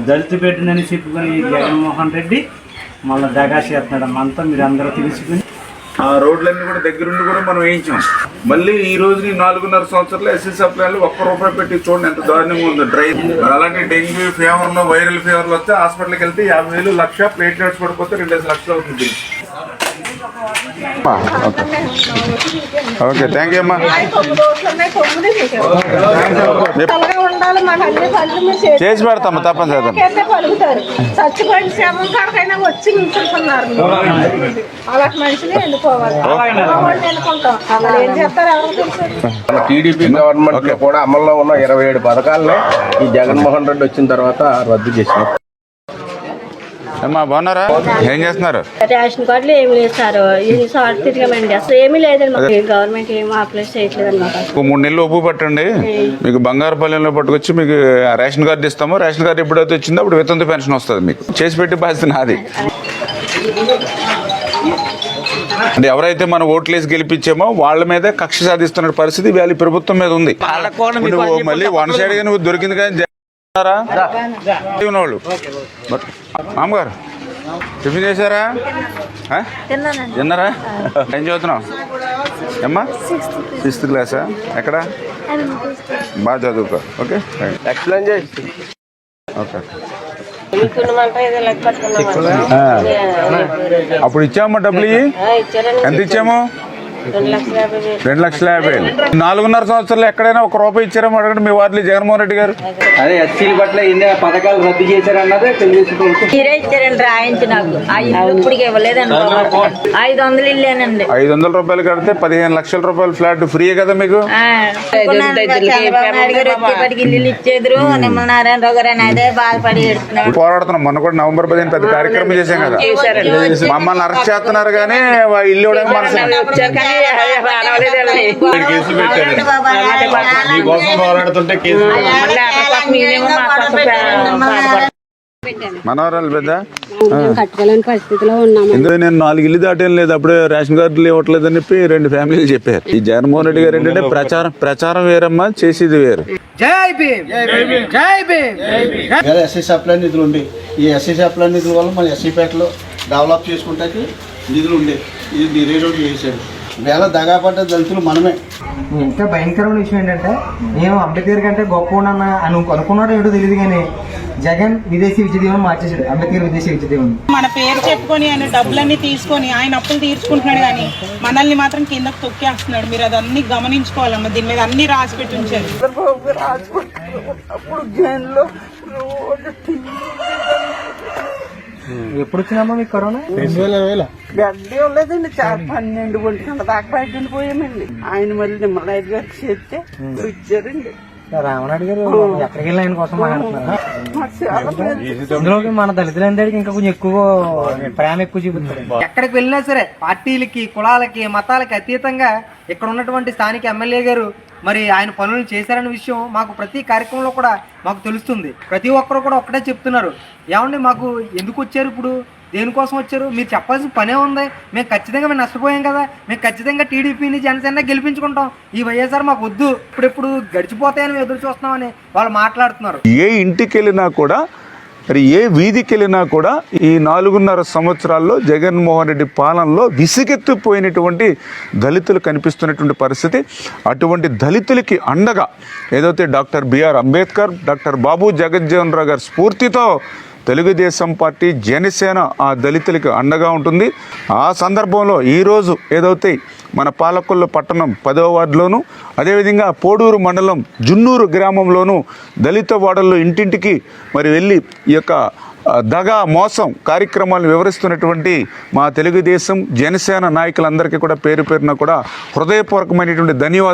దళిత పెట్టినని చెప్పుకొని జగన్మోహన్ రెడ్డి మళ్ళీ దగా చేస్తున్నాడు. అంతా మీరు అందరూ తెలుసుకుని ఆ రోడ్లన్నీ కూడా దగ్గరుండి కూడా మనం వేయించాం. మళ్ళీ ఈ రోజు 4.5 సంవత్సరాలు ఎస్సీ సప్లైలు ₹1 పెట్టి చూడండి ఎంత దారుణంగా ఉందో డ్రైవ్. అలాంటి డెంగ్యూ ఫీవర్లో వైరల్ ఫీవర్లు వస్తే హాస్పిటల్కి వెళ్తే 50,000 లక్ష, ప్లేట్లెట్స్ పడిపోతే 2 లక్షలు అవుతుంది. ఓకే, థ్యాంక్ యూ అమ్మా. చేసి పెడతాము తప్పనిసరి. టీడీపీ గవర్నమెంట్ లో కూడా అమల్లో ఉన్న 27 పథకాలని ఈ జగన్మోహన్ రెడ్డి వచ్చిన తర్వాత రద్దు చేసినారు. అమ్మా బాగున్నారా? ఏం చేస్తున్నారు? రేషన్ కార్డులు ఏమి లేదు సార్, తిరిగామండి. అసలు ఏమీ లేదండి, గవర్నమెంట్ ఏమీ అప్లై చేయట్లేదు అనమాట. 3 నెలలు ఒప్పు పట్టండి, మీకు బంగారుపల్లెంలో పట్టుకొచ్చి మీకు రేషన్ కార్డు ఇస్తాము. రేషన్ కార్డు ఎప్పుడైతే వచ్చిందో అప్పుడు వితంతు పెన్షన్ వస్తుంది. మీకు చేసి పెట్టి బాధ్యత నాది. అంటే ఎవరైతే మనం ఓట్లేసి గెలిపించామో వాళ్ళ మీదే కక్ష సాధిస్తున్న పరిస్థితి వాళ్ళ ప్రభుత్వం మీద ఉంది. మళ్ళీ వన్ సైడ్ గా నువ్వు దొరికింది కానీ వాళ్ళు. మామగారు టిఫిన్ చేశారా? తిన్నారా? ఏం చదువుతున్నావు అమ్మా? 6th క్లాసా? ఎక్కడ? బాగా చదువుకో. ఓకే, ఎక్స్ప్లెయిన్ చేసి ఓకే. అప్పుడు ఇచ్చామా డబ్బులు? ఎంత ఇచ్చాము? 2,50,000. 4.5 సంవత్సరాలు ఎక్కడైనా ₹1 ఇచ్చారేమో అడగండి మీ వార్డులో జగన్మోహన్ రెడ్డి గారు. అదే ఎస్సీల పట్ల ఎన్ని పథకాలు రద్దు చేశారన్నదే తెలుగుదేశం ప్రభుత్వం. మీరే ఇచ్చారండి రాయించి నాకు. ఇప్పుడు ఇవ్వలేదండి. 500 ఇల్లేనండి. ₹500 కడితే 15 లక్షల రూపాయల ఫ్లాట్ ఫ్రీ కదా మీకు? ఇల్లు ఇచ్చేద్దరు. నిమ్మనారాయణరావు గారు అని అదే బాధపడి పోరాడుతున్నాం. మొన్న కూడా November 15 పెద్ద కార్యక్రమం చేశాం కదా. మమ్మల్ని అరెస్ట్ చేస్తున్నారు కానీ ఇల్లు ఇవ్వడానికి మనసు. మనవరాలు పెద్ద కట్టుకోలేని పరిస్థితిలో ఉన్నాము. ఎందుకంటే నేను 4 ఇల్లు దాటేం లేదు, అప్పుడే రేషన్ కార్డులు ఇవ్వట్లేదని చెప్పి 2 ఫ్యామిలీలు చెప్పారు. ఈ జగన్మోహన్ రెడ్డి గారు ఏంటంటే ప్రచారం వేరమ్మా, చేసేది వేరు. ఎస్సీ సప్లై నిధులు ఉండి ఈ ఎస్సీ సప్లై నిధుల వల్ల మన ఎస్సీపేటలో డెవలప్ చేసుకుంటే నిధులు ఉండే ఇది రీరోడ్ చేశాడు. వేళ దగాపడ్డ దళితులు మనమే. ఇంకా భయంకరమైన విషయం ఏంటంటే నేను అంబేద్కర్ కంటే గొప్ప అనుకున్నాడు ఏటో తెలియదు కానీ జగన్ విదేశీ విద్యాదీవనం మార్చేసాడు. అంబేద్కర్ విదేశీ విద్యాదీవనం మన పేరు చెప్పుకొని ఆయన డబ్బులన్నీ తీసుకొని ఆయన అప్పులు తీర్చుకుంటున్నాడు కానీ మనల్ని మాత్రం కిందకు తొక్కేస్తున్నాడు. మీరు అదన్నీ గమనించుకోవాలమ్మా. దీని మీద అన్ని రాసి పెట్టి ఉంచారు. ఎప్పుడు వచ్చినామా మీకు కరోనా? 2020 గడ్డి ఉండలేదండి. 12 ఒంటి గంట దాకా బయట ఉండిపోయామండి. ఆయన మళ్ళీ నిమ్మలాయ్ గారికి చేస్తే ఇచ్చారండి. రామనాయుడు గారు ఎక్కడికి వెళ్ళి ఆయన కోసం మాట్లాడుతున్నారు. అందులోకి మన దళితులందరికీ ఇంకా కొంచెం ఎక్కువ ప్రేమ ఎక్కువ చూపిస్తారు. ఎక్కడికి వెళ్ళినా సరే పార్టీలకి, కులాలకి, మతాలకి అతీతంగా ఇక్కడ ఉన్నటువంటి స్థానిక ఎమ్మెల్యే గారు మరి ఆయన పనులు చేశారనే విషయం మాకు ప్రతి కార్యక్రమంలో కూడా మాకు తెలుస్తుంది. ప్రతి ఒక్కరు కూడా ఒక్కటే చెప్తున్నారు, ఏమండి మాకు ఎందుకు వచ్చారు, ఇప్పుడు దేనికోసం వచ్చారు, మీరు చెప్పాల్సిన పనే ఉంది, మేము ఖచ్చితంగా నష్టపోయాం కదా, మేము ఖచ్చితంగా టీడీపీని జనసేన గెలిపించుకుంటాం, ఈ వైఎస్ఆర్ మాకు వద్దు, ఇప్పుడు గడిచిపోతాయని ఎదురు చూస్తున్నామని వాళ్ళు మాట్లాడుతున్నారు. ఏ ఇంటికి వెళ్ళినా కూడా మరి ఏ వీధికి వెళ్ళినా కూడా ఈ 4.5 సంవత్సరాల్లో జగన్మోహన్ రెడ్డి పాలనలో విసిగెత్తిపోయినటువంటి దళితులు కనిపిస్తున్నటువంటి పరిస్థితి. అటువంటి దళితులకి అండగా ఏదైతే డాక్టర్ బిఆర్ అంబేద్కర్, డాక్టర్ బాబు జగజ్జీవన్ రావు గారి స్ఫూర్తితో తెలుగుదేశం పార్టీ, జనసేన ఆ దళితులకి అండగా ఉంటుంది. ఆ సందర్భంలో ఈరోజు ఏదైతే మన పాలకొల్లు పట్టణం 10వ వార్డులోను, అదేవిధంగా పోడూరు మండలం జున్నూరు గ్రామంలోనూ దళిత వాడల్లో ఇంటింటికి మరి వెళ్ళి ఈ యొక్క దగా మోసం కార్యక్రమాలను వివరిస్తున్నటువంటి మా తెలుగుదేశం, జనసేన నాయకులందరికీ కూడా పేరు పేరున కూడా హృదయపూర్వకమైనటువంటి ధన్యవాదాలు.